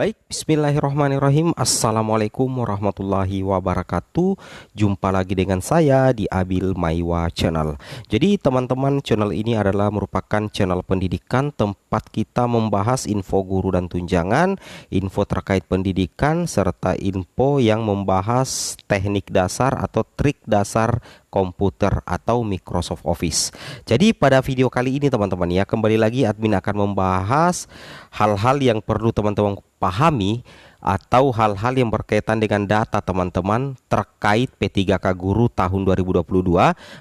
Baik, bismillahirrahmanirrahim. Assalamualaikum warahmatullahi wabarakatuh. Jumpa lagi dengan saya di Abil Maiwa Channel. Jadi teman-teman, channel ini adalah merupakan channel pendidikan tempat kita membahas info guru dan tunjangan, info terkait pendidikan, serta info yang membahas teknik dasar atau trik dasar komputer atau Microsoft Office. Jadi pada video kali ini teman-teman ya, kembali lagi admin akan membahas hal-hal yang perlu teman-teman pahami atau hal-hal yang berkaitan dengan data teman-teman terkait P3K Guru tahun 2022.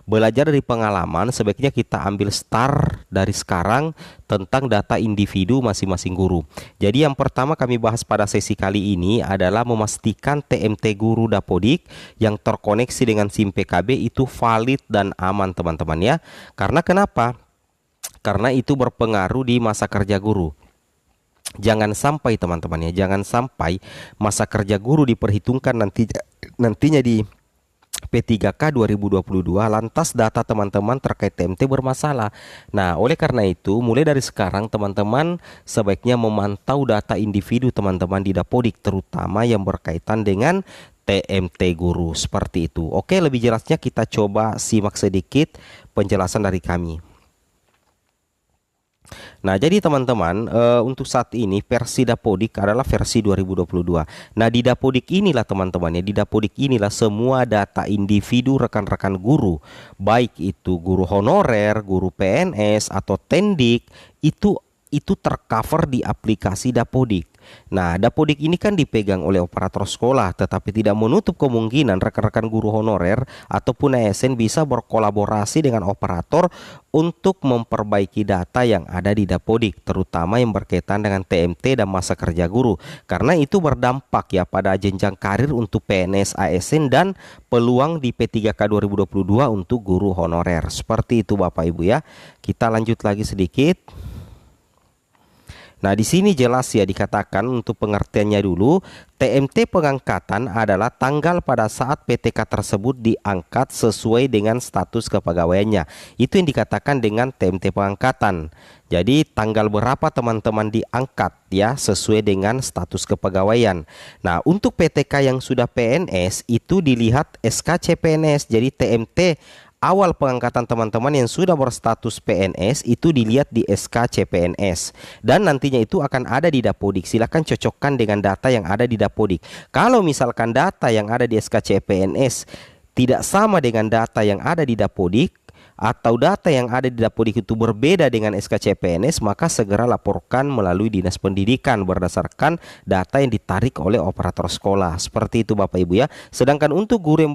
Belajar dari pengalaman, sebaiknya kita ambil start dari sekarang tentang data individu masing-masing guru. Jadi yang pertama kami bahas pada sesi kali ini adalah memastikan TMT guru Dapodik yang terkoneksi dengan SIM PKB itu valid dan aman teman-teman ya. Karena kenapa? Karena itu berpengaruh di masa kerja guru. Jangan sampai teman-teman ya, jangan sampai masa kerja guru diperhitungkan nantinya di P3K 2022 lantas data teman-teman terkait TMT bermasalah. Nah, oleh karena itu mulai dari sekarang teman-teman sebaiknya memantau data individu teman-teman di Dapodik, terutama yang berkaitan dengan TMT guru seperti itu. Oke, lebih jelasnya kita coba simak sedikit penjelasan dari kami. Nah, jadi teman-teman, untuk saat ini versi Dapodik adalah versi 2022. Nah, di Dapodik inilah teman-teman ya, di Dapodik inilah semua data individu rekan-rekan guru, baik itu guru honorer, guru PNS atau Tendik, itu tercover di aplikasi Dapodik. Nah, Dapodik ini kan dipegang oleh operator sekolah, tetapi tidak menutup kemungkinan rekan-rekan guru honorer ataupun ASN bisa berkolaborasi dengan operator untuk memperbaiki data yang ada di Dapodik, terutama yang berkaitan dengan TMT dan masa kerja guru. Karena itu berdampak ya pada jenjang karir untuk PNS, ASN dan peluang di P3K 2022 untuk guru honorer. Seperti itu Bapak Ibu ya. Kita lanjut lagi sedikit. Nah, di sini jelas ya dikatakan untuk pengertiannya dulu, TMT pengangkatan adalah tanggal pada saat PTK tersebut diangkat sesuai dengan status kepegawaiannya. Itu yang dikatakan dengan TMT pengangkatan. Jadi tanggal berapa teman-teman diangkat ya sesuai dengan status kepegawaian. Nah, untuk PTK yang sudah PNS itu dilihat SK CPNS. Jadi TMT awal pengangkatan teman-teman yang sudah berstatus PNS itu dilihat di SK CPNS dan nantinya itu akan ada di Dapodik. Silahkan cocokkan dengan data yang ada di Dapodik. Kalau misalkan data yang ada di SK CPNS tidak sama dengan data yang ada di Dapodik, atau data yang ada di Dapodik itu berbeda dengan SK CPNS, maka segera laporkan melalui Dinas Pendidikan berdasarkan data yang ditarik oleh operator sekolah. Seperti itu Bapak Ibu ya. Sedangkan untuk guru yang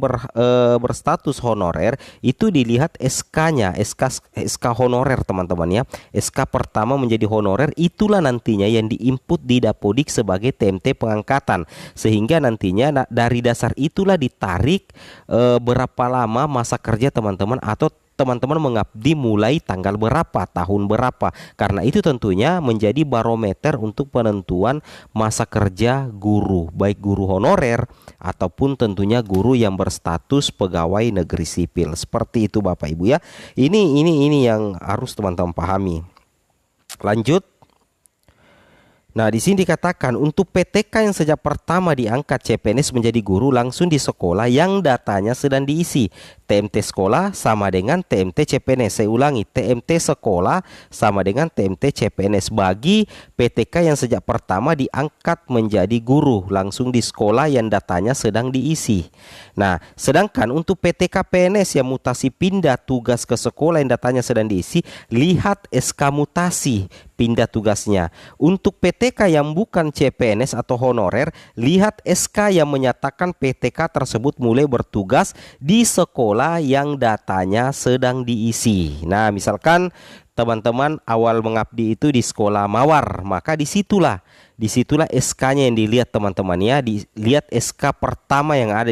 berstatus honorer itu dilihat SK-nya, SK honorer teman-teman ya. SK pertama menjadi honorer itulah nantinya yang diinput di Dapodik sebagai TMT pengangkatan. Sehingga nantinya dari dasar itulah ditarik berapa lama masa kerja teman-teman atau teman-teman mengabdi mulai tanggal berapa, tahun berapa. Karena itu tentunya menjadi barometer untuk penentuan masa kerja guru, baik guru honorer ataupun tentunya guru yang berstatus pegawai negeri sipil. Seperti itu Bapak Ibu ya. Ini yang harus teman-teman pahami. Lanjut. Nah, di sini dikatakan untuk PTK yang sejak pertama diangkat CPNS menjadi guru langsung di sekolah yang datanya sedang diisi. TMT sekolah sama dengan TMT CPNS. Saya ulangi, TMT sekolah sama dengan TMT CPNS bagi PTK yang sejak pertama diangkat menjadi guru langsung di sekolah yang datanya sedang diisi. Nah, sedangkan untuk PTK PNS yang mutasi pindah tugas ke sekolah yang datanya sedang diisi, lihat SK mutasi pindah tugasnya. Untuk PTK yang bukan CPNS atau honorer, lihat SK yang menyatakan PTK tersebut mulai bertugas di sekolah yang datanya sedang diisi. Nah, misalkan teman-teman awal mengabdi itu di sekolah Mawar, maka disitulah SK-nya yang dilihat teman-teman ya. Dilihat SK pertama yang ada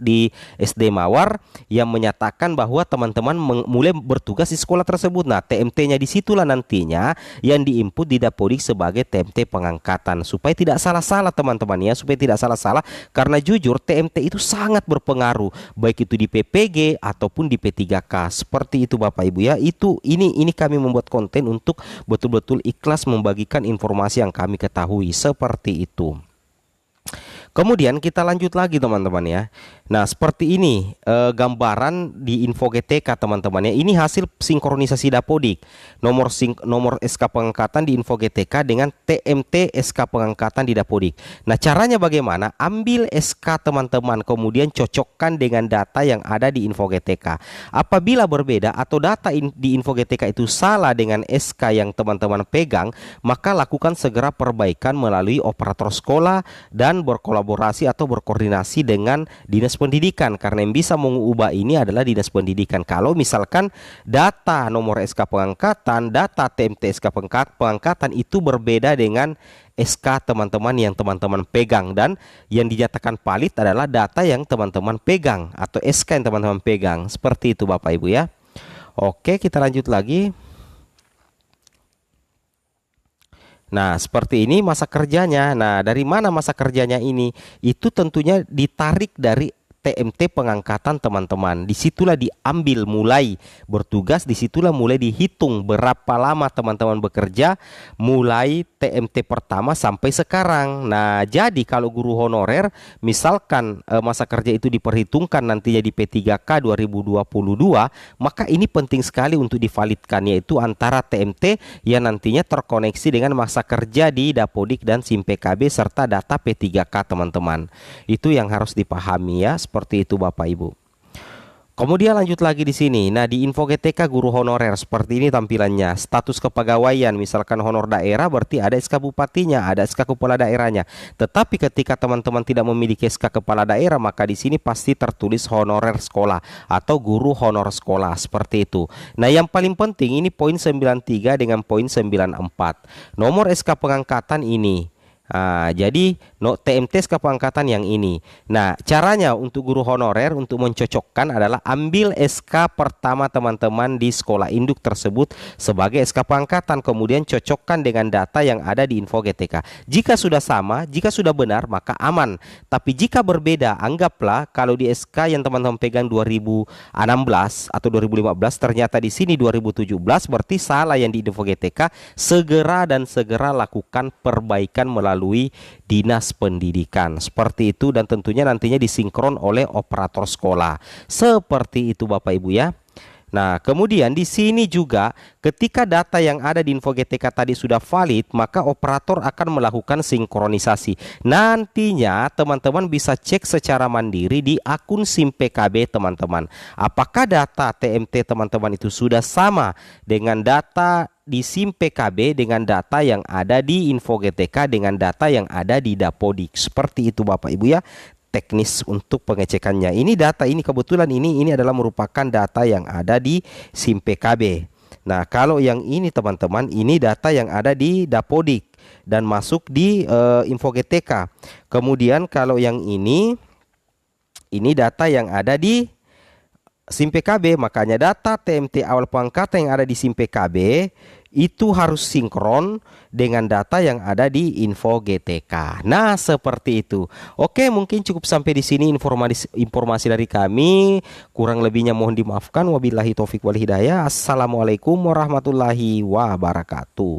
di SD Mawar yang menyatakan bahwa teman-teman mulai bertugas di sekolah tersebut. Nah, TMT-nya disitulah nantinya yang diinput di Dapodik sebagai TMT pengangkatan, supaya tidak salah-salah teman-teman ya, supaya tidak salah-salah, karena jujur TMT itu sangat berpengaruh baik itu di PPG ataupun di P3K. Seperti itu Bapak Ibu ya. Ini kami membuat konten untuk betul-betul ikhlas membagikan informasi yang kami ketahui seperti itu. Kemudian kita lanjut lagi teman-teman ya. Nah, seperti ini gambaran di info GTK teman-teman ya. Ini hasil sinkronisasi Dapodik. Nomor SK pengangkatan di info GTK dengan TMT SK pengangkatan di Dapodik. Nah, caranya bagaimana? Ambil SK teman-teman, kemudian cocokkan dengan data yang ada di info GTK. Apabila berbeda atau data di info GTK itu salah dengan SK yang teman-teman pegang, maka lakukan segera perbaikan melalui operator sekolah dan berkolaborasi atau berkoordinasi dengan Dinas Pendidikan, karena yang bisa mengubah ini adalah Dinas Pendidikan. Kalau misalkan data nomor SK pengangkatan, data TMT SK pengangkatan itu berbeda dengan SK teman-teman yang teman-teman pegang, dan yang dinyatakan valid adalah data yang teman-teman pegang atau SK yang teman-teman pegang. Seperti itu Bapak Ibu ya. Oke, kita lanjut lagi. Nah, seperti ini masa kerjanya. Nah, dari mana masa kerjanya ini? Itu tentunya ditarik dari TMT pengangkatan teman-teman. Disitulah diambil mulai bertugas, disitulah mulai dihitung berapa lama teman-teman bekerja mulai TMT pertama sampai sekarang. Nah, jadi kalau guru honorer misalkan masa kerja itu diperhitungkan nantinya di P3K 2022, maka ini penting sekali untuk divalidkan, yaitu antara TMT yang nantinya terkoneksi dengan masa kerja di Dapodik dan SIM PKB serta data P3K teman-teman. Itu yang harus dipahami ya. Seperti itu Bapak Ibu. Kemudian lanjut lagi di sini. Nah, di info GTK guru honorer seperti ini tampilannya. Status kepegawaian, misalkan honor daerah berarti ada SK bupatinya, ada SK kepala daerahnya. Tetapi ketika teman-teman tidak memiliki SK kepala daerah, maka di sini pasti tertulis honorer sekolah atau guru honor sekolah seperti itu. Nah, yang paling penting ini poin 93 dengan poin 94. Nomor SK pengangkatan ini. Nah, jadi TMT SK pengangkatan yang ini. Nah, caranya untuk guru honorer untuk mencocokkan adalah ambil SK pertama teman-teman di sekolah induk tersebut sebagai SK pengangkatan, kemudian cocokkan dengan data yang ada di info GTK. Jika sudah sama, jika sudah benar, maka aman. Tapi jika berbeda, anggaplah kalau di SK yang teman-teman pegang 2016 atau 2015 ternyata di sini 2017, berarti salah yang di info GTK. Segera lakukan perbaikan melalui Dinas Pendidikan. Seperti itu, dan tentunya nantinya disinkron oleh operator sekolah. Seperti itu Bapak Ibu ya. Nah, kemudian di sini juga ketika data yang ada di info GTK tadi sudah valid, maka operator akan melakukan sinkronisasi. Nantinya teman-teman bisa cek secara mandiri di akun SIM PKB teman-teman. Apakah data TMT teman-teman itu sudah sama dengan data di SIM PKB dengan data yang ada di info GTK dengan data yang ada di Dapodik. Seperti itu Bapak Ibu ya. Teknis untuk pengecekannya. Ini data ini kebetulan ini adalah merupakan data yang ada di SIM PKB. Nah, kalau yang ini teman-teman, ini data yang ada di Dapodik dan masuk di info GTK. Kemudian kalau yang ini data yang ada di SIM PKB, makanya data TMT awal pengangkatan yang ada di SIM PKB itu harus sinkron dengan data yang ada di info GTK. Nah, seperti itu. Oke, mungkin cukup sampai di sini informasi dari kami. Kurang lebihnya mohon dimaafkan. Wabillahi taufik wal hidayah. Assalamualaikum warahmatullahi wabarakatuh.